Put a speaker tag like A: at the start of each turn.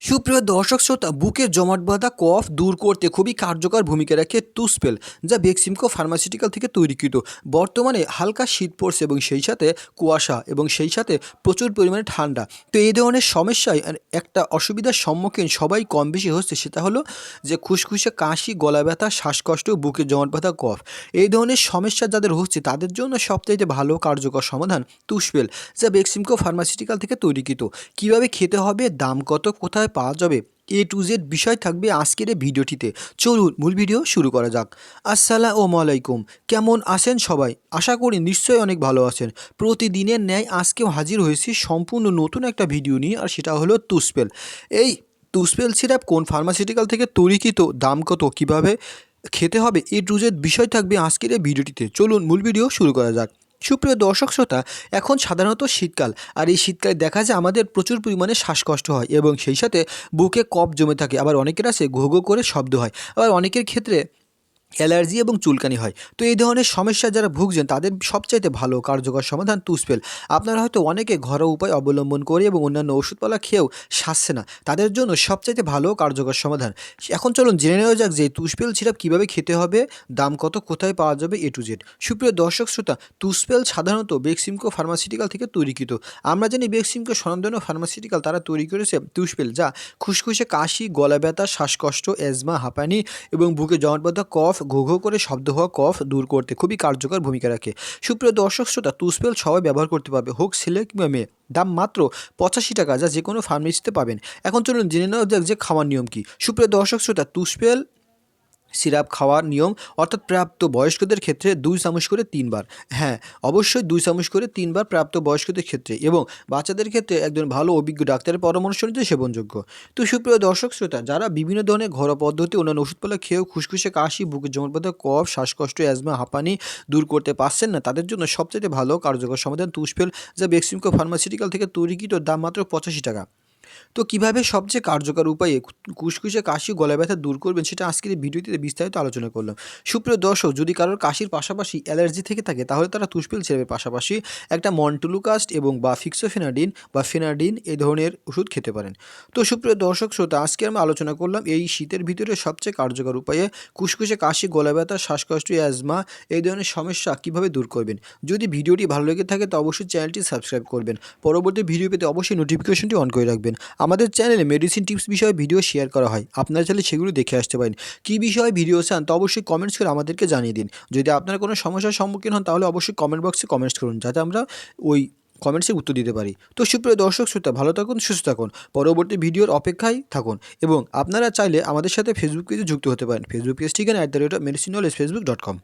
A: সুপ্রিয় দর্শক শ্রোতা, বুকের জমাট বাঁধা কফ দূর করতে খুবই কার্যকর ভূমিকা রাখে টুস্পেল, যা বেক্সিমকো ফার্মাসিউটিক্যাল থেকে তৈরিকৃত। বর্তমানে হালকা শীত পড়ছে এবং সেই সাথে কুয়াশা এবং সেই সাথে প্রচুর পরিমাণে ঠান্ডা। তো এই ধরনের সমস্যায় একটা অসুবিধার সম্মুখীন সবাই কম বেশি হচ্ছে, সেটা হলো যে খুসখুসে কাশি, গলা ব্যথা, শ্বাসকষ্ট, বুকের জমাট বাঁধা কফ। এই ধরনের সমস্যা যাদের হচ্ছে তাদের জন্য সবচাইতে ভালো কার্যকর সমাধান টুস্পেল, যা বেক্সিমকো ফার্মাসিউটিক্যাল থেকে তৈরিকৃত। কীভাবে খেতে হবে, দাম কত, কোথায় পাওয়া যাবে, A to Z বিষয় থাকবে আজকের এই ভিডিওটিতে। চলুন মূল ভিডিও শুরু করা যাক। আসসালামু আলাইকুম, কেমন আছেন সবাই? আশা করি নিশ্চয়ই অনেক ভালো আছেন। প্রতিদিনের ন্যায় আজকেও হাজির হয়েছি সম্পূর্ণ নতুন একটা ভিডিও নিয়ে, আর সেটা হলো টুস্পেল। এই টুস্পেল সিরাপ কোন ফার্মাসিউটিক্যাল থেকে তৈরিকৃত, দাম কত, কিভাবে খেতে হবে, A to Z বিষয় থাকবে আজকের এই ভিডিওটিতে। চলুন মূল ভিডিও শুরু করা যাক। সুপ্রিয় দর্শক শ্রোতা, এখন সাধারণত শীতকাল, আর এই শীতকালে দেখা যায় আমাদের প্রচুর পরিমাণে শ্বাসকষ্ট হয় এবং সেই সাথে বুকে কফ জমে থাকে। আবার অনেকের আছে ঘো ঘো করে শব্দ হয়, আবার অনেকের ক্ষেত্রে অ্যালার্জি এবং চুলকানি হয়। তো এই ধরনের সমস্যা যারা ভুগছেন তাদের সবচাইতে ভালো কার্যকর সমাধান টুস্পেল। আপনারা হয়তো অনেকে ঘরোয়া উপায় অবলম্বন করে এবং অন্যান্য ওষুধপালা খেয়েও সারছে না, তাদের জন্য সবচাইতে ভালো কার্যকর সমাধান। এখন চলুন জেনে নেওয়া যাক যে টুস্পেল সিরাপ কীভাবে খেতে হবে, দাম কত, কোথায় পাওয়া যাবে, A to Z। সুপ্রিয় দর্শক শ্রোতা, টুস্পেল সাধারণত বেক্সিমকো ফার্মাসিউটিক্যাল থেকে তৈরিকৃত। আমরা জানি বেক্সিমকো স্বনামধন্য ফার্মাসিউটিক্যাল তারা তৈরি করেছে টুস্পেল, যা খুসখুসে কাশি, গলা ব্যথা, শ্বাসকষ্ট, অ্যাজমা, হাঁপানি এবং বুকে জমাট বাঁধা কফ, ঘো ঘো করে শব্দ হওয়া কফ দূর করতে খুবই কার্যকর ভূমিকা রাখে। সুপ্রিয় দর্শক শ্রোতা, টুস্পেল সবাই ব্যবহার করতে পারবে, হোক ছেলে কিংবা মেয়ে। দাম মাত্র 85 টাকা, যা যে কোনো ফার্মেসিতে পাবেন। এখন চলুন জেনে নেওয়া যাক যে খাওয়ার নিয়ম কী। সুপ্রিয় দর্শক শ্রোতা, টুস্পেল সিরাপ খাওয়ার নিয়ম অর্থাৎ প্রাপ্ত বয়স্কদের ক্ষেত্রে 2 চামচ করে 3 বার। হ্যাঁ, অবশ্যই 2 চামচ করে 3 বার প্রাপ্ত বয়স্কদের ক্ষেত্রে, এবং বাচ্চাদের ক্ষেত্রে একজন ভালো অভিজ্ঞ ডাক্তারের পরামর্শ নিতে সেবনযোগ্য। তো সুপ্রিয় দর্শক শ্রোতা, যারা বিভিন্ন ধরনের ঘরোয়া পদ্ধতি অন্যান্য ওষুধপালা খেয়েও খুসখুসে কাশি, বুকের জমাট বাঁধা কফ, শ্বাসকষ্ট, অ্যাজমা, হাঁপানি দূর করতে পারছেন না, তাদের জন্য সবচেয়ে ভালো কার্যকর সমাধান টুস্পেল, যা বেক্সিমকো ফার্মাসিউটিক্যাল থেকে তৈরিকৃত। দাম মাত্র 85 টাকা। তো কিভাবে সবচেয়ে কার্যকর উপায়ে কুসকুসে কাশি, গলা ব্যথা দূর করবেন, সেটা আজকের এই ভিডিওটিতে বিস্তারিত আলোচনা করলাম। সুপ্রিয় দর্শক, যদি কারোর কাশির পাশাপাশি অ্যালার্জি থেকে থাকে, তাহলে তারা টুস্পেল সিরাপের পাশাপাশি একটা মন্টুলুকাস্ট এবং বা ফিক্সোফেনাডিন বা ফেনাডিন এই ধরনের ওষুধ খেতে পারেন। তো সুপ্রিয় দর্শক শ্রোতা, আজকে আমরা আলোচনা করলাম এই শীতের ভিতরে সবচেয়ে কার্যকর উপায়ে কুসকুসে কাশি, গলা ব্যথা, শ্বাসকষ্ট, অ্যাজমা এই ধরনের সমস্যা কীভাবে দূর করবেন। যদি ভিডিওটি ভালো লেগে থাকে তো অবশ্যই চ্যানেলটি সাবস্ক্রাইব করবেন। পরবর্তী ভিডিও পেতে অবশ্যই নোটিফিকেশনটি অন করে রাখবেন। আমাদের চ্যানেলে মেডিসিন টিপস বিষয়ে ভিডিও শেয়ার করা হয়, আপনারা চাইলে সেগুলো দেখে আসতে পারেন। কী বিষয়ে ভিডিও চান তো অবশ্যই কমেন্টস করে আমাদেরকে জানিয়ে দিন। যদি আপনারা কোনো সমস্যার সম্মুখীন হন তাহলে অবশ্যই কমেন্ট বক্সে কমেন্টস করুন, যাতে আমরা ওই কমেন্টসে উত্তর দিতে পারি। তো সুপ্রিয় দর্শক শ্রোতা, ভালো থাকুন, সুস্থ থাকুন, পরবর্তী ভিডিওর অপেক্ষায় থাকুন। এবং আপনারা চাইলে আমাদের সাথে ফেসবুক পেজে যুক্ত হতে পারেন। ফেসবুক পেজ ঠিকানা @medicinknowledge facebook.com।